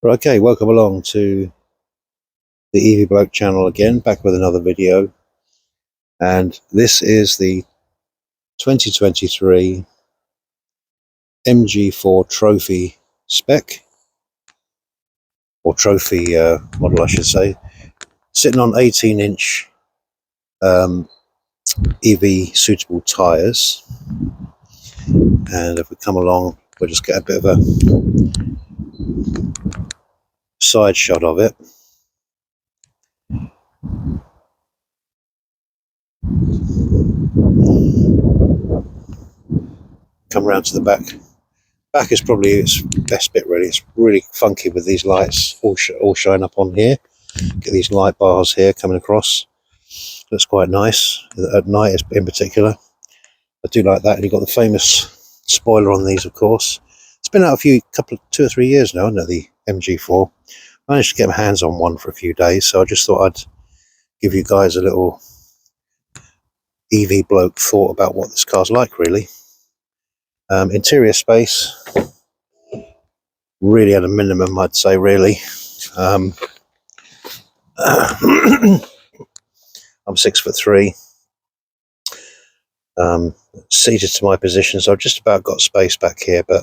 Right, okay, welcome along to the EV Bloke channel again, back with another video. And this is the 2023 MG4 Trophy spec, or Trophy model I should say, sitting on 18-inch EV suitable tyres. And if we come along, we'll just get a bit of a side shot of it. Come round to the back. Back is probably its best bit, really. It's really funky with these lights all shine up on here. Get these light bars here coming across. Looks quite nice at night in particular. I do like that. And you've got the famous spoiler on these, of course. It's been out 2 or 3 years now, isn't it, the MG4. Managed to get my hands on one for a few days, so I just thought I'd give you guys a little EV bloke thought about what this car's like, really. Interior space, really at a minimum, I'd say, really. I'm 6'3". Seated to my position, so I've just about got space back here, but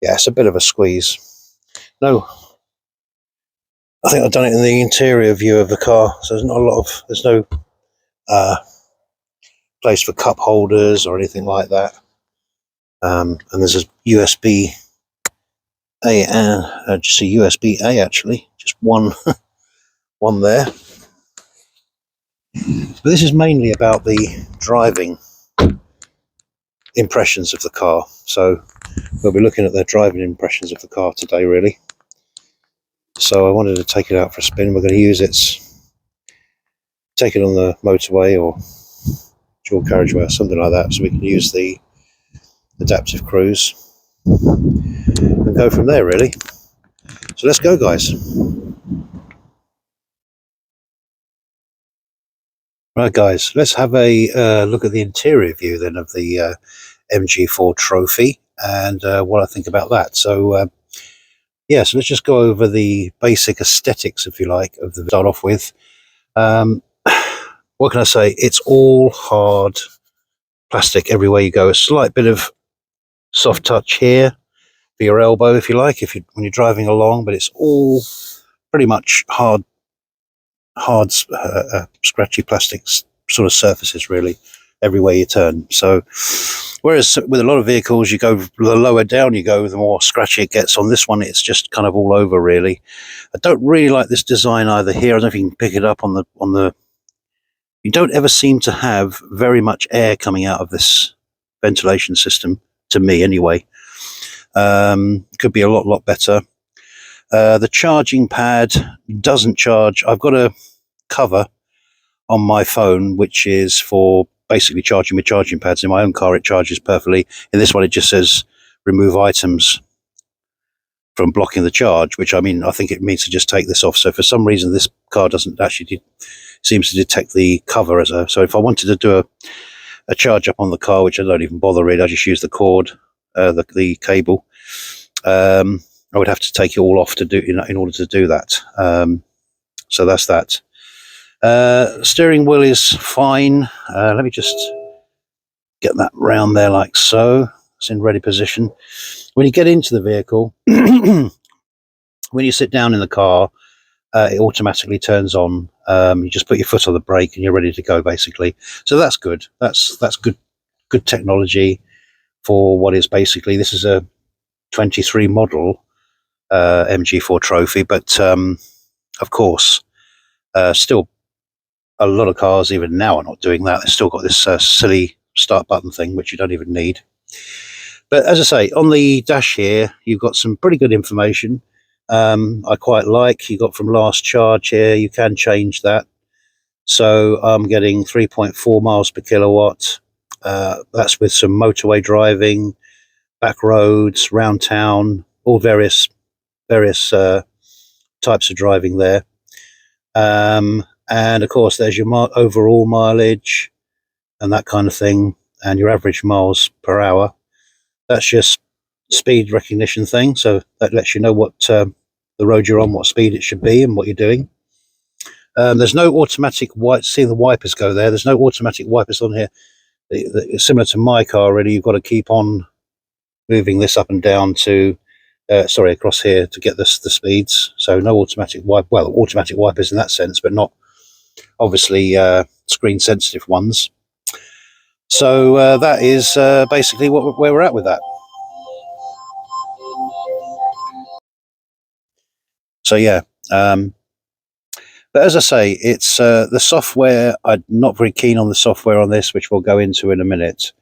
yeah, it's a bit of a squeeze. No, I think I've done it in the interior view of the car, so there's no place for cup holders or anything like that. And there's a USB A and just a USB A actually, just one one there. But this is mainly about the driving impressions of the car, so we'll be looking at the driving impressions of the car today, really. So I wanted to take it out for a spin. We're going to take it on the motorway or dual carriageway or something like that, so we can use the adaptive cruise and go from there, really. So let's go, guys. Right, guys, let's have a look at the interior view then of the MG4 Trophy and what I think about that. So yeah, so let's just go over the basic aesthetics, if you like, of the start off with. What can I say? It's all hard plastic everywhere you go. A slight bit of soft touch here for your elbow, if you like, when you're driving along, but it's all pretty much hard scratchy plastic sort of surfaces, really, everywhere you turn. So whereas with a lot of vehicles, you go the lower down you go, the more scratchy it gets. On this one, it's just kind of all over, really. I don't really like this design either here. I don't know if you can pick it up on the you don't ever seem to have very much air coming out of this ventilation system, to me anyway. Could be a lot better. The charging pad doesn't charge. I've got a cover on my phone which is for basically charging my charging pads. In my own car it charges perfectly. In this one it just says remove items from blocking the charge, which I think it means to just take this off. So for some reason this car doesn't actually seems to detect the cover as a, so if I wanted to do a charge up on the car, which I don't even bother really, I just use the cord, the cable. I would have to take it all off to do in order to do that. So that's that. Steering wheel is fine. Let me just get that round there like so. It's in ready position. When you get into the vehicle, when you sit down in the car, it automatically turns on. You just put your foot on the brake and you're ready to go, basically. So that's good. That's good technology for what is basically, this is a 23 model MG4 Trophy, but of course still a lot of cars even now are not doing that. They've still got this silly start button thing which you don't even need. But as I say, on the dash here you've got some pretty good information. I quite like, you got from last charge here, you can change that. So I'm getting 3.4 miles per kilowatt. That's with some motorway driving, back roads, round town, all various types of driving there. And of course there's your overall mileage and that kind of thing, and your average miles per hour. That's just speed recognition thing, so that lets you know what the road you're on, what speed it should be, and what you're doing. There's no automatic seeing the wipers go there. There's no automatic wipers on here. It's similar to my car, really. You've got to keep on moving this up and down to, across here to get the speeds. So no automatic automatic wipers in that sense, but not obviously screen sensitive ones. So that is basically where we're at with that. So yeah, but as I say, it's the software. I'm not very keen on the software on this, which we'll go into in a minute.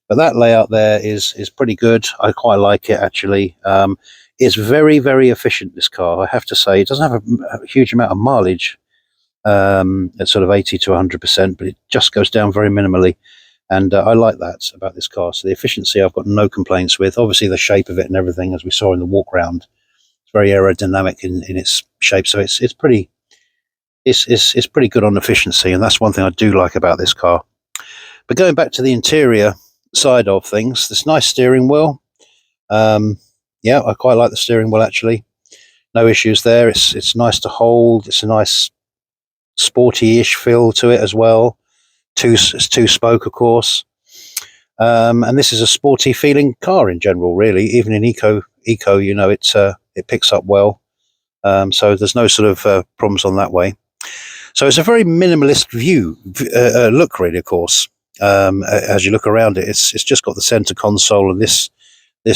But that layout there is pretty good. I quite like it, actually. It's very, very efficient, this car, I have to say. It doesn't have a huge amount of mileage at sort of 80 to 100%, but it just goes down very minimally. And I like that about this car. So the efficiency I've got no complaints with. Obviously, the shape of it and everything, as we saw in the walk round, it's very aerodynamic in its shape. So it's pretty good on efficiency, and that's one thing I do like about this car. But going back to the interior side of things, this nice steering wheel. Yeah, I quite like the steering wheel, actually. No issues there. It's nice to hold. It's a nice sporty-ish feel to it as well. It's two-spoke, of course. And this is a sporty feeling car in general, really. Even in eco, you know, it picks up well. So there's no sort of problems on that way. So it's a very minimalist look, really, of course. As you look around it, it's just got the center console and this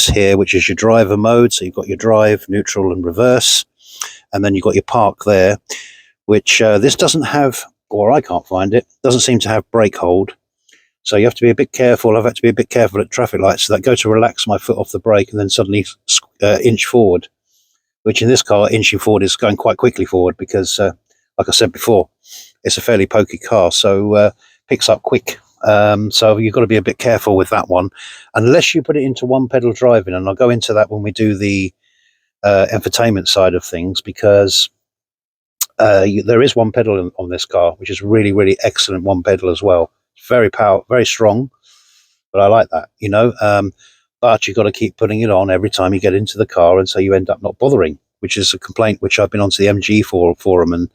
here, which is your driver mode. So you've got your drive, neutral, and reverse, and then you've got your park there, which this doesn't have, or I can't find it. Doesn't seem to have brake hold. So you have to be a bit careful. I've had to be a bit careful at traffic lights. So that go to relax my foot off the brake and then suddenly inch forward, which in this car, inching forward is going quite quickly forward because, like I said before, it's a fairly pokey car. So picks up quick. So you've got to be a bit careful with that one, unless you put it into one pedal driving. And I'll go into that when we do the infotainment side of things, because there is one pedal on this car, which is really, really excellent one pedal as well. Very powerful, very strong, but I like that, you know. But you've got to keep putting it on every time you get into the car, and so you end up not bothering, which is a complaint which I've been onto the MG4 forum and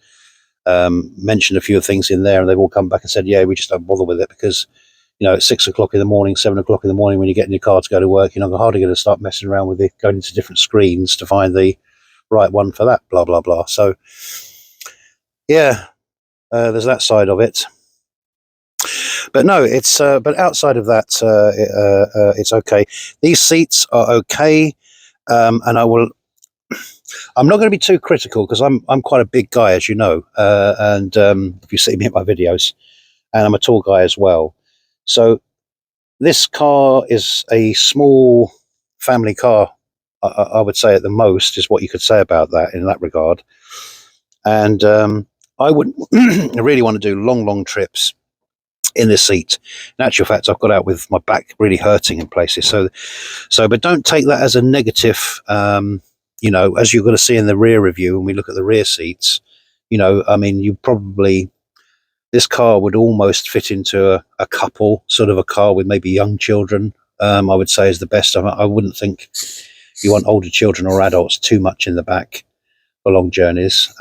mentioned a few things in there, and they've all come back and said, yeah, we just don't bother with it because, you know, at 6 o'clock in the morning, 7 o'clock in the morning, when you get in your car to go to work, you're not hardly going to start messing around with it, going into different screens to find the right one for that, blah, blah, blah. So, yeah, there's that side of it. But no, it's but outside of that, it's okay. These seats are okay, and I'm not going to be too critical because I'm quite a big guy, as you know, and if you see me in my videos, and I'm a tall guy as well. So this car is a small family car, I would say at the most, is what you could say about that in that regard. And I wouldn't really want to do long trips in this seat. In actual fact, I've got out with my back really hurting in places. So, but don't take that as a negative. You know, as you're going to see in the rear review, when we look at the rear seats, you know, I mean, this car would almost fit into a couple, sort of a car with maybe young children. I would say is the best. I wouldn't think you want older children or adults too much in the back for long journeys.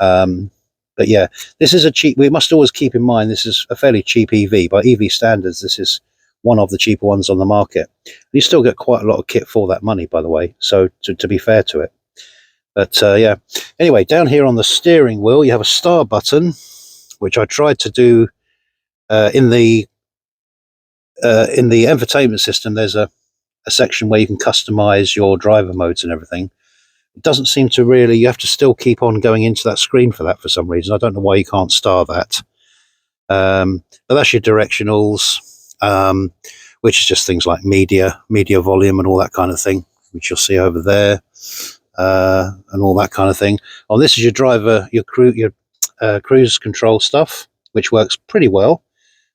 But yeah, this is we must always keep in mind, this is a fairly cheap EV. By EV standards, this is one of the cheaper ones on the market. You still get quite a lot of kit for that money, by the way, so to be fair to it. But yeah, anyway, down here on the steering wheel, you have a star button, which I tried to do in the infotainment system. There's a section where you can customize your driver modes and everything. It doesn't seem to really, you have to still keep on going into that screen for that for some reason. I don't know why you can't star that. But that's your directionals, which is just things like media volume and all that kind of thing, which you'll see over there, and all that kind of thing. Oh, this is your driver, your cruise control stuff, which works pretty well.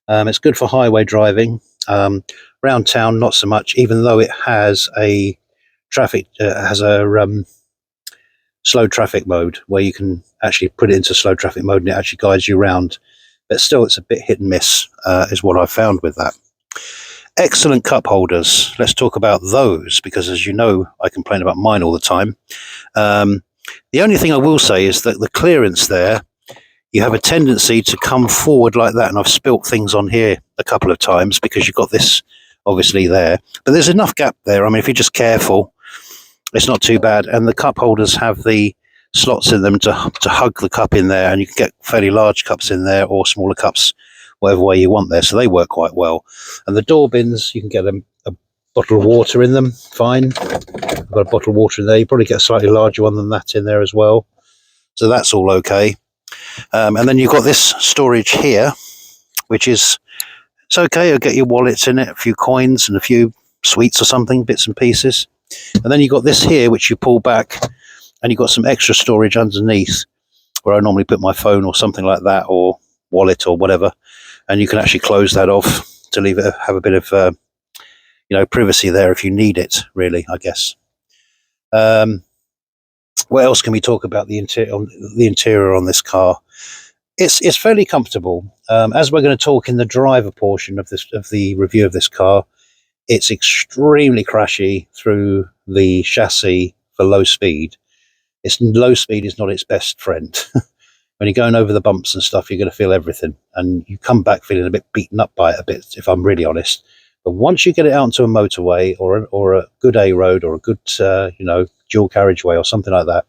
It's good for highway driving. Around town, not so much, even though it has a slow traffic mode where you can actually put it into slow traffic mode and it actually guides you around. But still, it's a bit hit and miss, is what I've found with that. Excellent cup holders. Let's talk about those, because as you know, I complain about mine all the time. The only thing I will say is that the clearance there, you have a tendency to come forward like that, and I've spilt things on here a couple of times because you've got this obviously there, but there's enough gap there. I mean, if you're just careful, it's not too bad. And the cup holders have the slots in them to hug the cup in there, and you can get fairly large cups in there or smaller cups, whatever way you want there, so they work quite well. And the door bins, you can get them a bottle of water in them, fine. I've got a bottle of water in there. You probably get a slightly larger one than that in there as well, so that's all okay. And then you've got this storage here, which is, it's okay. You'll get your wallets in it, a few coins and a few sweets or something, bits and pieces. And then you've got this here, which you pull back, and you've got some extra storage underneath where I normally put my phone or something like that, or wallet or whatever. And you can actually close that off to leave it, have a bit of privacy there if you need it, really, I guess. What else can we talk about the interior on this car? It's fairly comfortable. As we're going to talk in the driver portion of the review of this car, it's extremely crashy through the chassis for low speed. Low speed is not its best friend. When you're going over the bumps and stuff, you're going to feel everything, and you come back feeling a bit beaten up by it a bit, if I'm really honest. But once you get it out onto a motorway or a good A road or a good dual carriageway or something like that,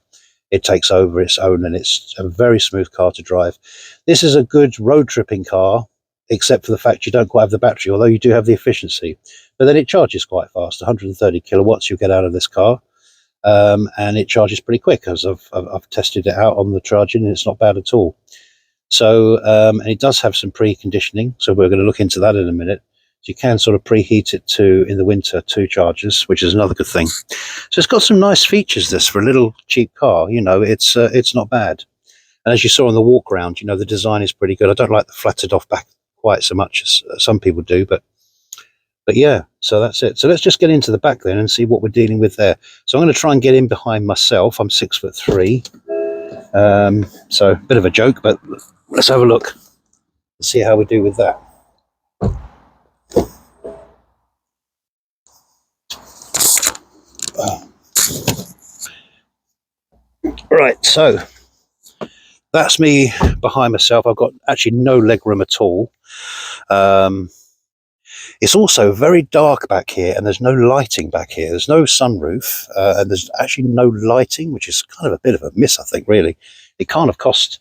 it takes over its own, and it's a very smooth car to drive. This is a good road tripping car, except for the fact you don't quite have the battery, although you do have the efficiency. But then it charges quite fast, 130 kilowatts you get out of this car. And it charges pretty quick, as I've tested it out on the charging, and it's not bad at all. So, and it does have some preconditioning, so we're going to look into that in a minute. So you can sort of preheat it in the winter, 2 charges, which is another good thing. So it's got some nice features, this, for a little cheap car. It's not bad. And as you saw on the walk around, the design is pretty good. I don't like the flattered off back quite so much as some people do, but yeah, so that's it. So let's just get into the back then and see what we're dealing with there. So I'm going to try and get in behind myself. I'm 6'3". So a bit of a joke, but let's have a look and see how we do with that. Right, so that's me behind myself. I've got actually no leg room at all. It's also very dark back here, and there's no lighting back here. There's no sunroof, and there's actually no lighting, which is kind of a bit of a miss, I think, really. It can't have cost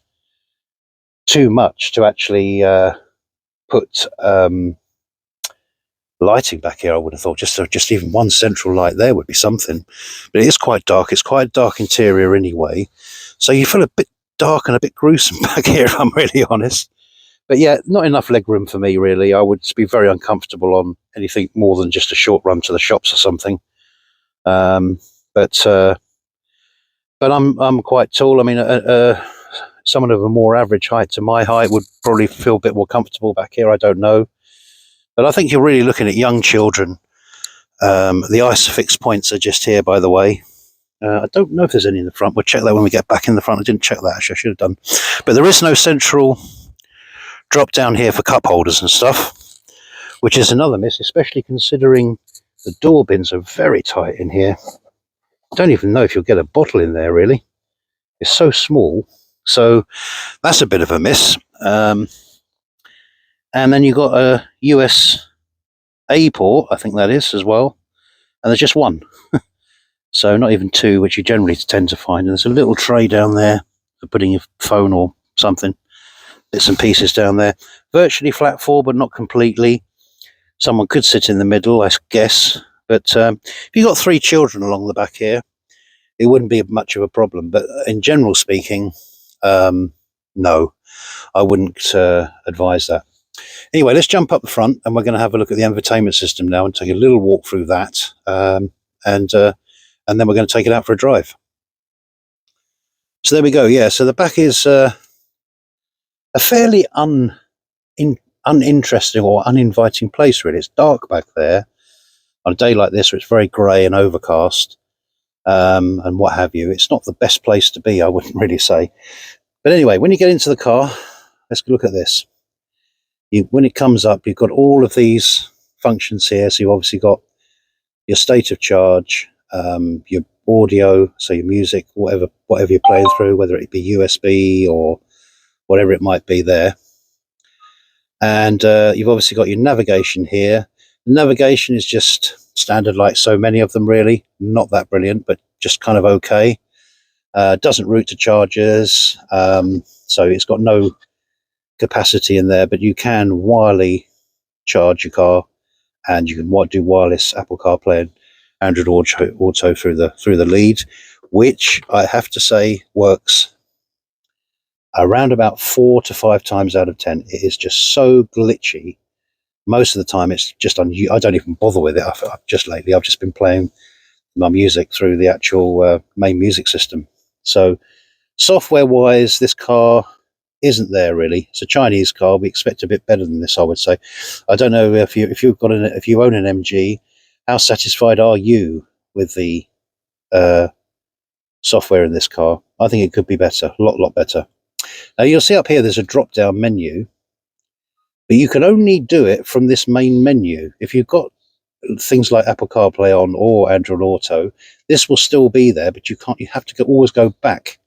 too much to actually put lighting back here, I would have thought. Just even one central light there would be something. But it is quite dark. It's quite a dark interior anyway. So you feel a bit dark and a bit gruesome back here, if I'm really honest. But yeah, not enough leg room for me, really. I would be very uncomfortable on anything more than just a short run to the shops or something. But I'm quite tall. I mean, someone of a more average height to my height would probably feel a bit more comfortable back here. I don't know. But I think you're really looking at young children. The ISOFIX points are just here, by the way. I don't know if there's any in the front. We'll check that when we get back in the front. I didn't check that, actually. I should have done. But there is no central drop down here for cup holders and stuff, which is another miss, especially considering the door bins are very tight in here. I don't even know if you'll get a bottle in there, really. It's so small. So that's a bit of a miss. And then you've got a USA port, I think that is, as well. And there's just one. So not even 2, which you generally tend to find. And there's a little tray down there for putting your phone or something. Bits and pieces down there. Virtually flat 4, but not completely. Someone could sit in the middle, I guess. But if you've got 3 children along the back here, it wouldn't be much of a problem. But in general speaking, no, I wouldn't advise that. Anyway, let's jump up the front, and we're going to have a look at the infotainment system now and take a little walk through that. And then we're going to take it out for a drive. So there we go. Yeah, so the back is a fairly uninteresting or uninviting place, really. It's dark back there on a day like this where it's very grey and overcast and what have you. It's not the best place to be, I wouldn't really say. But anyway, when you get into the car, let's look at this. When it comes up, you've got all of these functions here. So you've obviously got your state of charge, your audio, so your music, whatever you're playing through, whether it be USB or whatever it might be there. And you've obviously got your navigation here. Navigation is just standard, like so many of them, really. Not that brilliant, but just kind of okay. Doesn't route to chargers, so it's got no capacity in there, but you can wirely charge your car, and you can do wireless Apple CarPlay and Android Auto through the lead, which I have to say works around about 4 to 5 times out of 10. It is just so glitchy. Most of the time, it's just I don't even bother with it. I've just been playing my music through the actual main music system. So software-wise, this car isn't there really. It's a Chinese car. We expect a bit better than this, I would say. I don't know if you own an MG, how satisfied are you with the software in this car? I think it could be better, a lot better. Now you'll see up here there's a drop-down menu, but you can only do it from this main menu. If you've got things like Apple CarPlay on or Android Auto, this will still be there, but you can't. You have to always go back,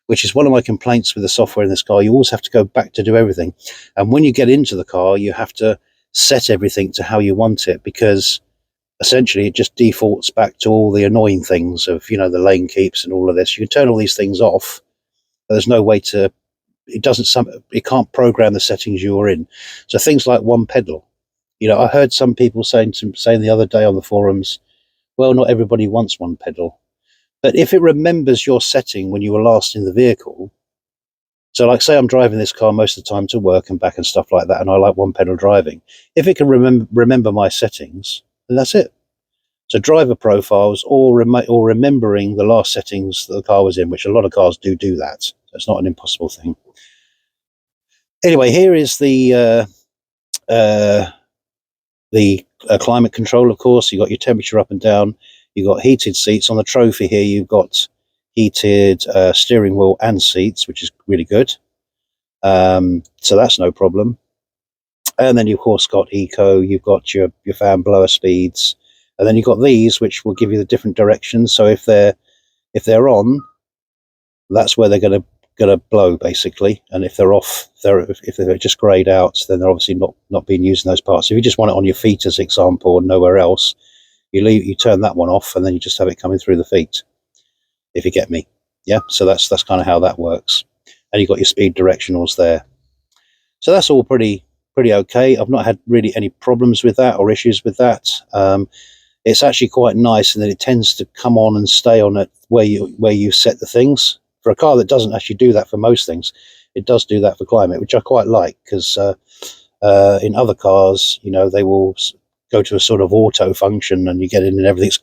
which is one of my complaints with the software in this car. You always have to go back to do everything. And when you get into the car, you have to set everything to how you want it, because essentially it just defaults back to all the annoying things of, the lane keeps and all of this. You can turn all these things off, but there's no way to, it can't program the settings you're in. So things like one pedal, I heard some people saying the other day on the forums, well, not everybody wants one pedal. But if it remembers your setting when you were last in the vehicle, so like say I'm driving this car most of the time to work and back and stuff like that, and I like one pedal driving, if it can remember my settings, then that's it. So driver profiles or remembering the last settings that the car was in, which a lot of cars do that. So it's not an impossible thing. Anyway, here is the climate control, of course. You've got your temperature up and down. You've got heated seats. On the Trophy here, you've got heated steering wheel and seats, which is really good. So that's no problem. And then you've, of course, got eco. You've got your fan blower speeds. And then you've got these, which will give you the different directions. So if they're on, that's where they're going to blow, basically. And if they're off, if they're just grayed out, then they're obviously not being used in those parts. If you just want it on your feet, as example, or nowhere else, you turn that one off, and then you just have it coming through the feet, if you get me. Yeah, so that's kind of how that works. And you've got your speed directionals there. So that's all pretty okay. I've not had really any problems with that or issues with that. It's actually quite nice, and then it tends to come on and stay on it where you set the things. For a car that doesn't actually do that for most things, it does do that for climate, which I quite like, because in other cars, they will go to a sort of auto function, and you get in and everything's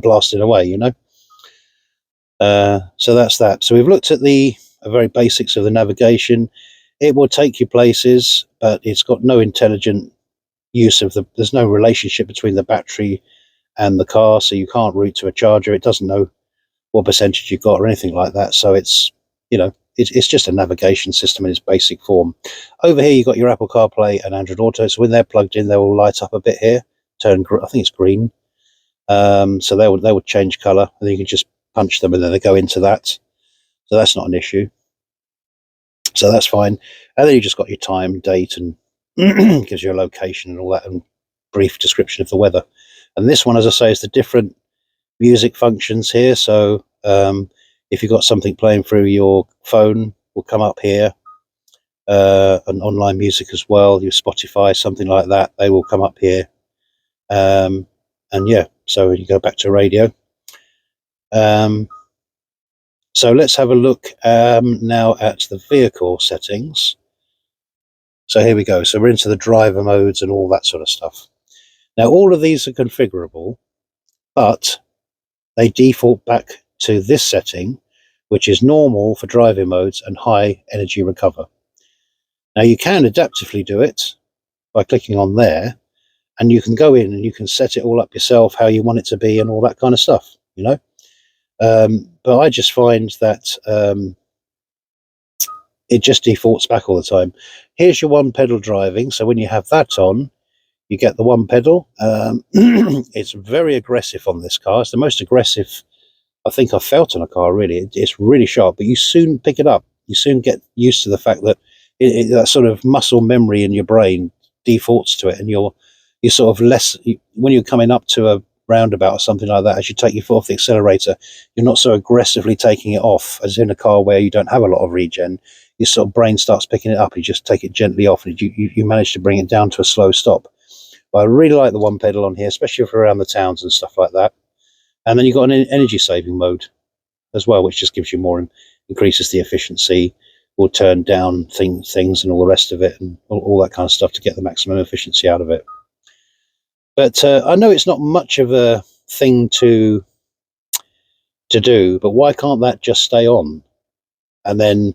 blasted away, So that's that. So we've looked at the very basics of the navigation. It will take you places, but it's got no intelligent use of there's no relationship between the battery and the car, so you can't route to a charger. It doesn't know what percentage you've got or anything like that. So it's, it's just a navigation system in its basic form. Over here, you've got your Apple CarPlay and Android Auto. So when they're plugged in, they will light up a bit here, I think it's green. So they would change color, and then you can just punch them and then they go into that. So that's not an issue. So that's fine. And then you just got your time, date, and gives you a location and all that, and brief description of the weather. And this one, as I say, is the different music functions here. So if you've got something playing through your phone, will come up here, and online music as well, your Spotify, something like that, they will come up here. And yeah, so you go back to radio. So let's have a look now at the vehicle settings. So here we go. So we're into the driver modes and all that sort of stuff. Now all of these are configurable, but they default back to this setting, which is normal for driving modes and high energy recover. Now you can adaptively do it by clicking on there, and you can go in and you can set it all up yourself how you want it to be and all that kind of stuff, but I just find that it just defaults back all the time. Here's your one pedal driving. So when you have that on, you get the one pedal. It's very aggressive on this car. It's the most aggressive I think I've felt on a car, really. It's really sharp, but you soon pick it up. You soon get used to the fact that that sort of muscle memory in your brain defaults to it, and you're sort of less, when you're coming up to a roundabout or something like that, as you take your foot off the accelerator, you're not so aggressively taking it off as in a car where you don't have a lot of regen. Your sort of brain starts picking it up, and you just take it gently off, and you manage to bring it down to a slow stop. But I really like the one pedal on here, especially for around the towns and stuff like that. And then you've got an energy saving mode as well, which just gives you more, increases the efficiency, will turn down things and all the rest of it, and all that kind of stuff to get the maximum efficiency out of it. But I know it's not much of a thing to do, but why can't that just stay on? And then,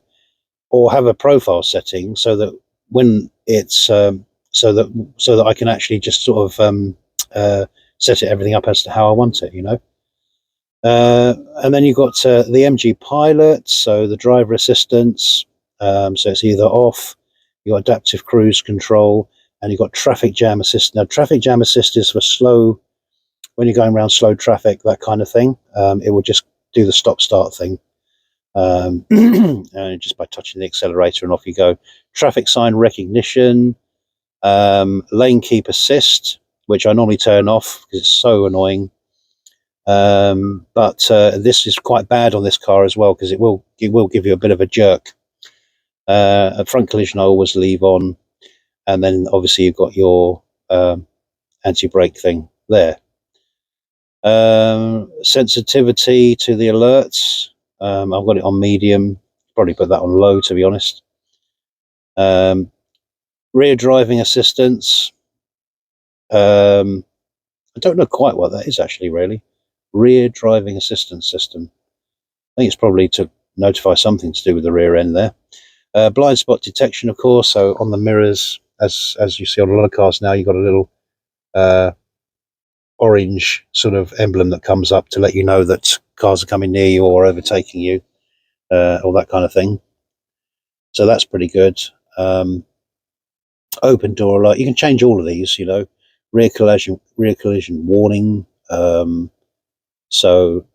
or have a profile setting so that when it's so that I can actually just sort of set everything up as to how I want it, you know. And then you've got the MG Pilot, so the driver assistance, so it's either off, you've got adaptive cruise control, and you've got traffic jam assist. Now, traffic jam assist is for slow, when you're going around slow traffic, that kind of thing. It will just do the stop-start thing, and just by touching the accelerator, and off you go. Traffic sign recognition, lane keep assist, which I normally turn off because it's so annoying. But this is quite bad on this car as well, because it will give you a bit of a jerk. A front collision I always leave on, and then obviously you've got your anti-brake thing there. Sensitivity to the alerts, I've got it on medium, probably put that on low, to be honest. Rear driving assistance, I don't know quite what that is actually, really. Rear driving assistance system. I think it's probably to notify something to do with the rear end there. Blind spot detection, of course, so on the mirrors, as you see on a lot of cars now, you've got a little orange sort of emblem that comes up to let you know that cars are coming near you or overtaking you, or that kind of thing. So that's pretty good. Open door light, you can change all of these, you know. Rear collision warning. So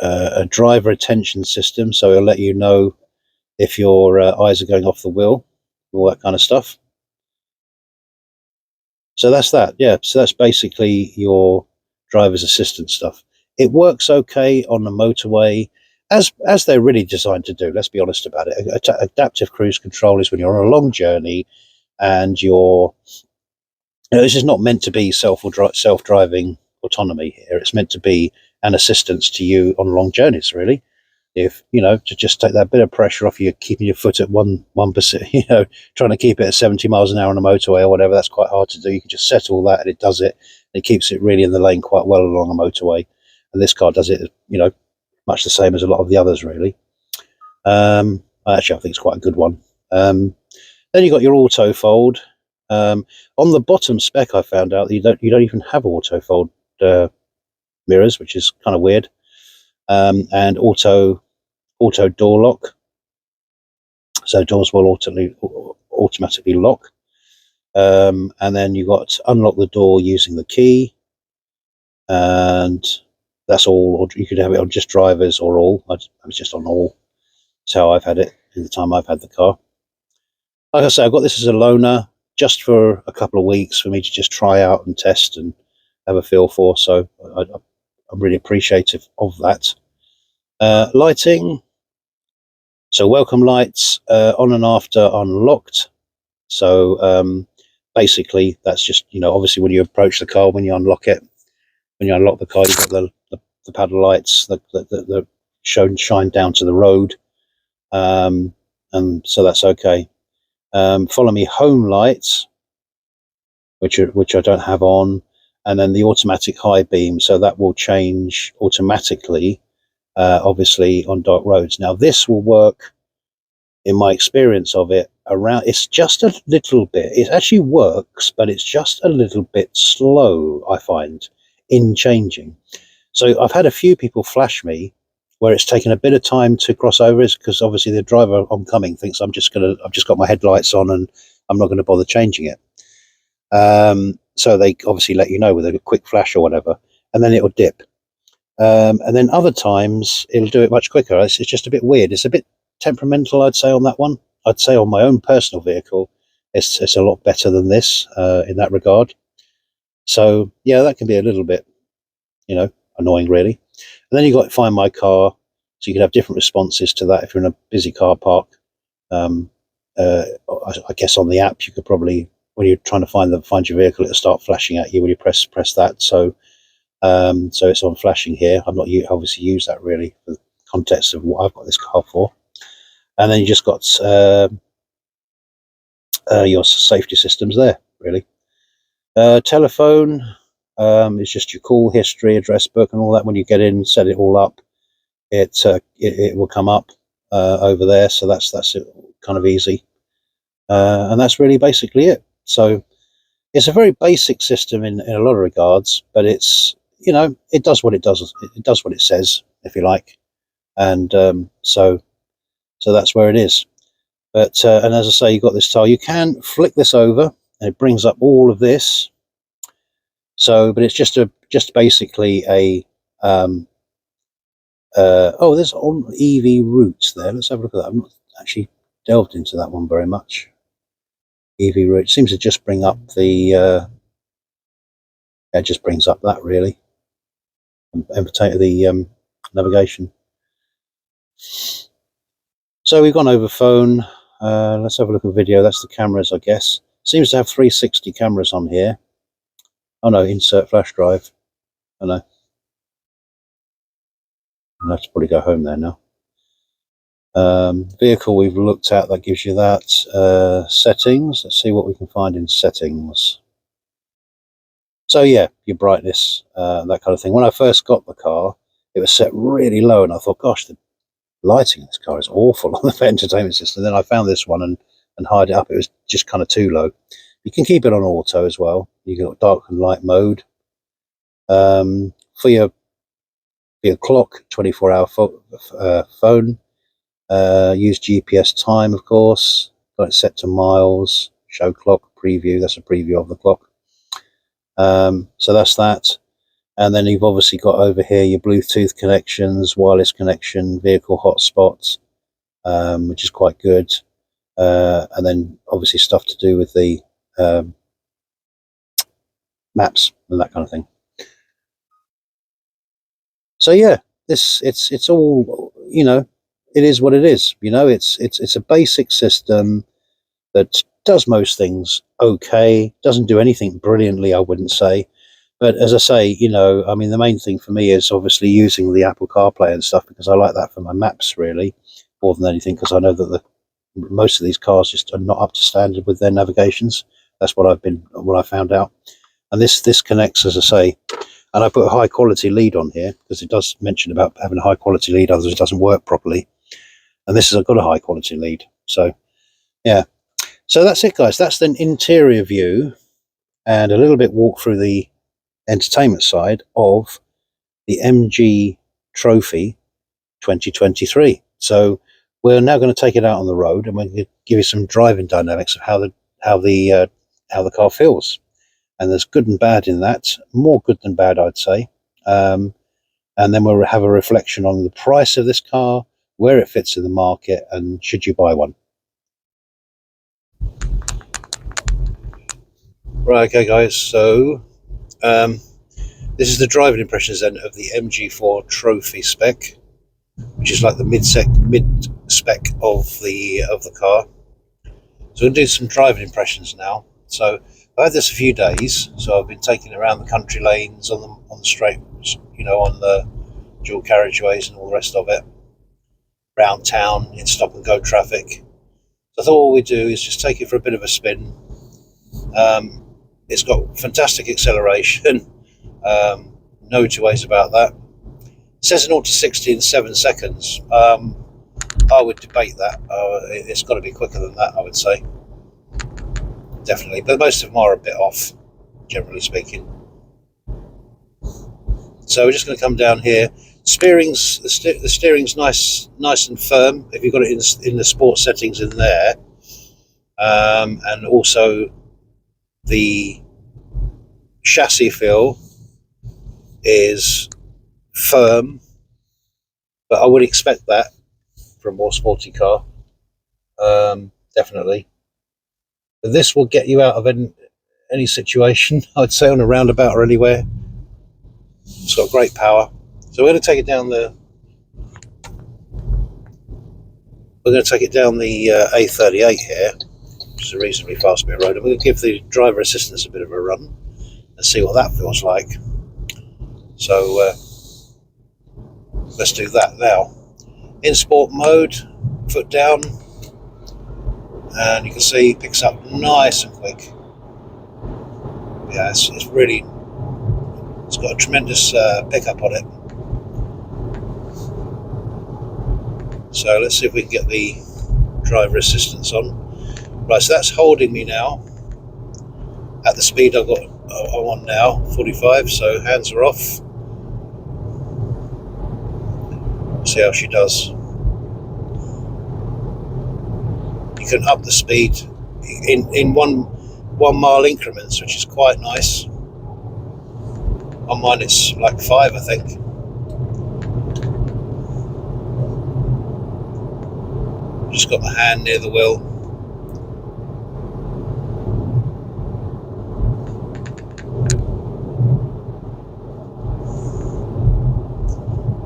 a driver attention system, so it'll let you know if your eyes are going off the wheel, all that kind of stuff. So that's that, yeah. So that's basically your driver's assistance stuff. It works okay on the motorway, as they're really designed to do. Let's be honest about it. Adaptive cruise control is when you're on a long journey, and this is not meant to be self-driving autonomy here. It's meant to be an assistance to you on long journeys, really. If you know, to just take that bit of pressure off you, keeping your foot at 1%, you know, trying to keep it at 70 miles an hour on a motorway or whatever, that's quite hard to do. You can just set all that and it does it. It keeps it really in the lane quite well along a motorway. And this car does it, you know, much the same as a lot of the others, really. Actually, I think it's quite a good one. Then you've got your auto fold. On the bottom spec, I found out that you don't even have auto fold mirrors, which is kind of weird. And auto door lock, so doors will automatically lock. And then you got to unlock the door using the key, and that's all. Or you could have it on just drivers or all. I was just on all. That's how I've had it in the time I've had the car. Like I say, I've got this as a loaner just for a couple of weeks for me to just try out and test and have a feel for. So I'm really appreciative of that. Lighting. So welcome lights, on and after unlocked. So basically that's just, you know, obviously when you approach the car, when you unlock it, when you unlock the car, you've got the paddle lights that shine down to the road. And so that's okay. Follow me home lights, which I don't have on, and then the automatic high beam, so that will change automatically, obviously on dark roads. Now this will work, in my experience of it, around, it's just a little bit, it actually works, but it's just a little bit slow, I find, in changing. So I've had a few people flash me where it's taken a bit of time to cross over, is because obviously the driver oncoming thinks I've just got my headlights on and I'm not going to bother changing it. So they obviously let you know with a quick flash or whatever, and then it'll dip. And then other times it'll do it much quicker. It's just a bit weird. It's a bit temperamental, I'd say, on that one. I'd say on my own personal vehicle, it's a lot better than this in that regard. So yeah, that can be a little bit, annoying really. And then you got Find My Car, so you can have different responses to that if you're in a busy car park. I guess on the app you could probably, when you're trying to find your vehicle, it'll start flashing at you when you press that. So it's on flashing here. I've not obviously used that really for the context of what I've got this car for. And then you just got your safety systems there, really. Telephone is just your call history, address book, and all that. When you get in, set it all up, it will come up over there. So that's it, kind of easy, and that's really basically it. So it's a very basic system in a lot of regards, but it's, it does what it does. It does what it says, if you like, and so that's where it is. But and as I say, you've got this tile. You can flick this over, and it brings up all of this. So, but it's just basically a there's on EV routes there. Let's have a look at that. I've not actually delved into that one very much. EV route seems to just bring up the it just brings up that really, and the navigation. So we've gone over phone. Let's have a look at video. That's the cameras, I guess. Seems to have 360 cameras on here. Oh no, insert flash drive. Oh no. I'll have to probably go home there now. Vehicle we've looked at, that gives you that. Settings, let's see what we can find in settings. So yeah, your brightness, that kind of thing. When I first got the car, it was set really low, and I thought, gosh, the lighting in this car is awful on the entertainment system. Then I found this one and hired it up. It was just kind of too low. You can keep it on auto as well. You can got dark and light mode. For your clock, 24-hour phone. Use GPS time, of course. Got it set to miles. Show clock preview. That's a preview of the clock. So that's that. And then you've obviously got over here your Bluetooth connections, wireless connection, vehicle hotspots, which is quite good. And then obviously stuff to do with the maps and that kind of thing. So yeah, it's all, it is what it is. It's a basic system that does most things okay. Doesn't do anything brilliantly, I wouldn't say. But as I say, I mean, the main thing for me is obviously using the Apple CarPlay and stuff, because I like that for my maps really, more than anything, because I know that most of these cars just are not up to standard with their navigations. That's what I found out. And this connects, as I say, and I put a high quality lead on here because it does mention about having a high quality lead, otherwise it doesn't work properly. And this has got a high quality lead. So yeah. So that's it, guys. That's the interior view and a little bit walk through the entertainment side of the MG Trophy 2023. So we're now going to take it out on the road, and we're going to give you some driving dynamics of how the car feels. And there's good and bad in that, more good than bad, I'd say. And then we'll have a reflection on the price of this car, where it fits in the market, and should you buy one. Right, okay, guys. So this is the driving impressions then of the MG4 Trophy spec, which is like the mid spec of the car. So we'll do some driving impressions now. So I've had this a few days, so I've been taking it around the country lanes, on the straight, on the dual carriageways and all the rest of it, around town in stop and go traffic. So I thought what we'd do is just take it for a bit of a spin. It's got fantastic acceleration, no two ways about that. It says 0 to 60 in 7 seconds. I would debate that. It's got to be quicker than that, I would say. Definitely, but most of them are a bit off, generally speaking. So we're just going to come down here. The steering's nice and firm if you've got it in the sport settings in there, and also the chassis feel is firm, but I would expect that for a more sporty car, definitely. But this will get you out of any situation, I'd say, on a roundabout or anywhere. It's got great power. So we're going to take it down the A38 here, which is a reasonably fast bit of road, and we're going to give the driver assistance a bit of a run and see what that feels like. So let's do that now. In sport mode, foot down, and you can see it picks up nice and quick. Yeah, it's really, it's got a tremendous pickup on it. So let's see if we can get the driver assistance on. Right, so that's holding me now at the speed I'm on now, 45, so hands are off. See how she does. You can up the speed in one mile increments, which is quite nice. On mine it's like 5, I think. Just got my hand near the wheel.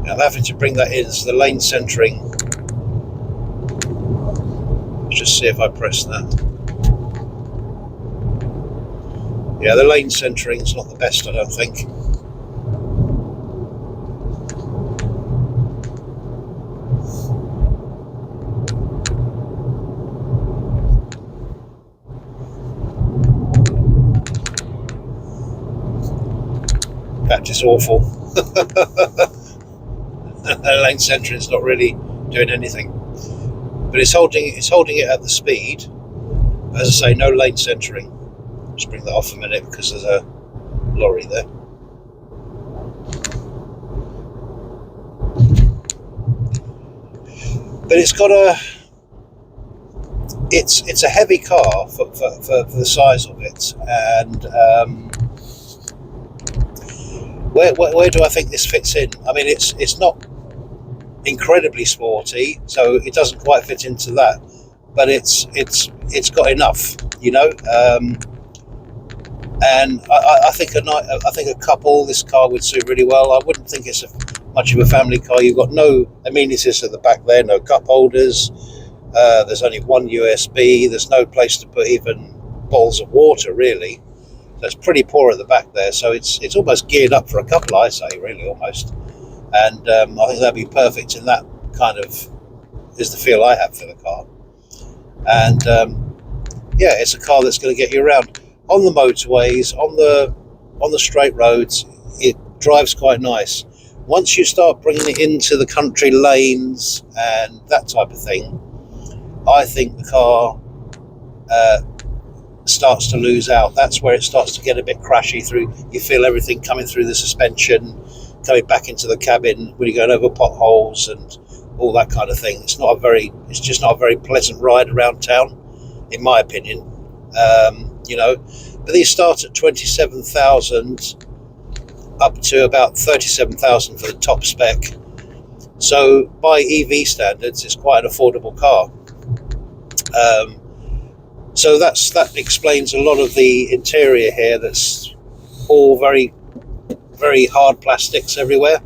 I'm having to bring that in, so the lane centering. Let's just see if I press that. Yeah, the lane centering is not the best, I don't think. In fact, it's awful. Lane centering is not really doing anything, but it's holding it at the speed. As I say, no lane centering. Just bring that off a minute because there's a lorry there. But it's got it's a heavy car for the size of it, and where do I think this fits in? I mean, it's not incredibly sporty, so it doesn't quite fit into that, but it's got enough, you know. And I think a couple, this car would suit really well. I wouldn't think it's much of a family car. You've got no amenities at the back there, no cup holders. There's only one USB. There's no place to put even bottles of water, really. So it's pretty poor at the back there. So it's almost geared up for a couple, I say, really, almost. And I think that'd be perfect in that kind of, is the feel I have for the car. And yeah, it's a car that's going to get you around on the motorways, on the straight roads. It drives quite nice. Once you start bringing it into the country lanes and that type of thing, I think the car starts to lose out. That's where it starts to get a bit crashy through. You feel everything coming through the suspension, coming back into the cabin when you're going over potholes and all that kind of thing. It's just not a very pleasant ride around town, in my opinion. You know, but these start at 27,000 up to about 37,000 for the top spec. So by EV standards, it's quite an affordable car. So that explains a lot of the interior here. That's all very, very hard plastics everywhere.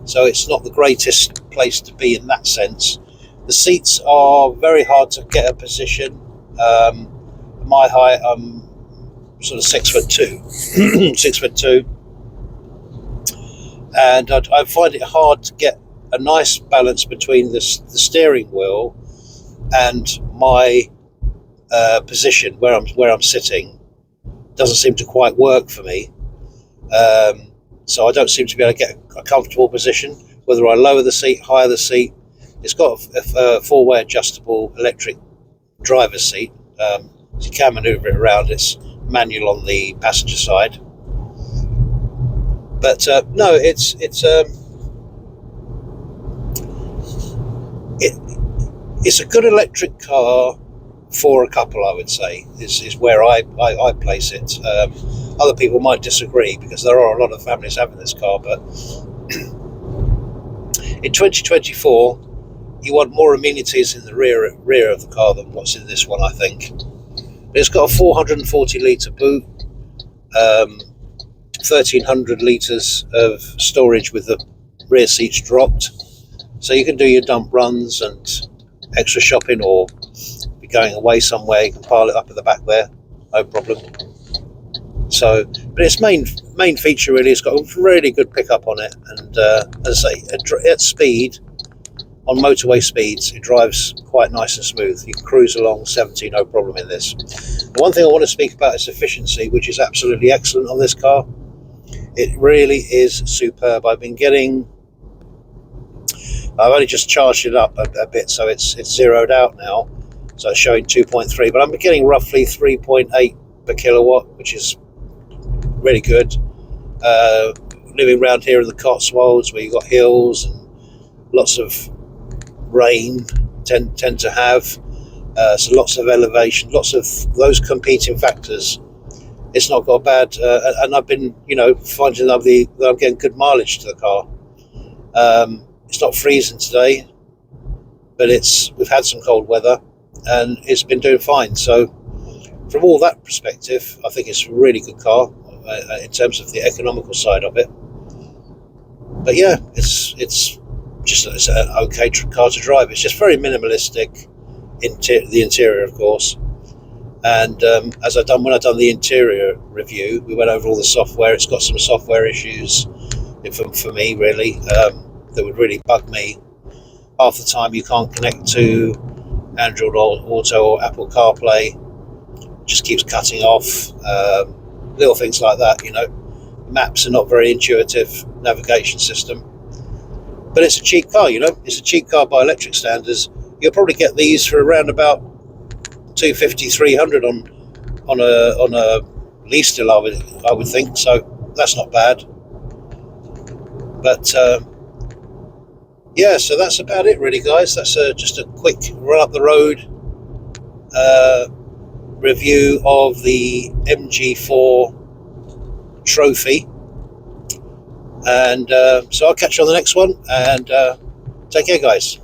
So it's not the greatest place to be in that sense. The seats are very hard to get a position. My height, I'm sort of 6'2", 6'2", and I find it hard to get a nice balance between the steering wheel and my position where I'm sitting. Doesn't seem to quite work for me. So I don't seem to be able to get a comfortable position. Whether I lower the seat, higher the seat. It's got a four-way adjustable electric driver's seat. So you can manoeuvre it around. It's manual on the passenger side. But no, it's a good electric car for a couple, I would say, is where I place it. Other people might disagree because there are a lot of families having this car, but in 2024 you want more amenities in the rear of the car than what's in this one, I think. But it's got a 440 litre boot, 1300 litres of storage with the rear seats dropped, so you can do your dump runs and extra shopping, or be going away somewhere, you can pile it up at the back there, no problem. So, but its main feature really, it's got a really good pickup on it, and as I say, at speed, on motorway speeds, it drives quite nice and smooth. You can cruise along 70, no problem in this. The one thing I want to speak about is efficiency, which is absolutely excellent on this car. It really is superb. I've only just charged it up a bit, so it's zeroed out now, so it's showing 2.3, but I'm getting roughly 3.8 per kilowatt, which is really good. Living around here in the Cotswolds, where you've got hills and lots of rain, tend to have, so lots of elevation, lots of those competing factors. It's not got bad, and I've been, finding that I'm getting good mileage to the car. It's not freezing today, but we've had some cold weather, and it's been doing fine. So, from all that perspective, I think it's a really good car in terms of the economical side of it. But yeah, it's an okay car to drive. It's just very minimalistic, the interior, of course. And when I done the interior review, we went over all the software. It's got some software issues for me, really, that would really bug me. Half the time you can't connect to Android Auto or Apple CarPlay. It just keeps cutting off. Little things like that, Maps are not very intuitive, navigation system. But it's a cheap car, It's a cheap car by electric standards. You'll probably get these for around about 250, 300 on a lease deal, I would think. So that's not bad. But yeah, so that's about it, really, guys. That's just a quick run up the road review of the MG4 Trophy. And so I'll catch you on the next one, and take care, guys.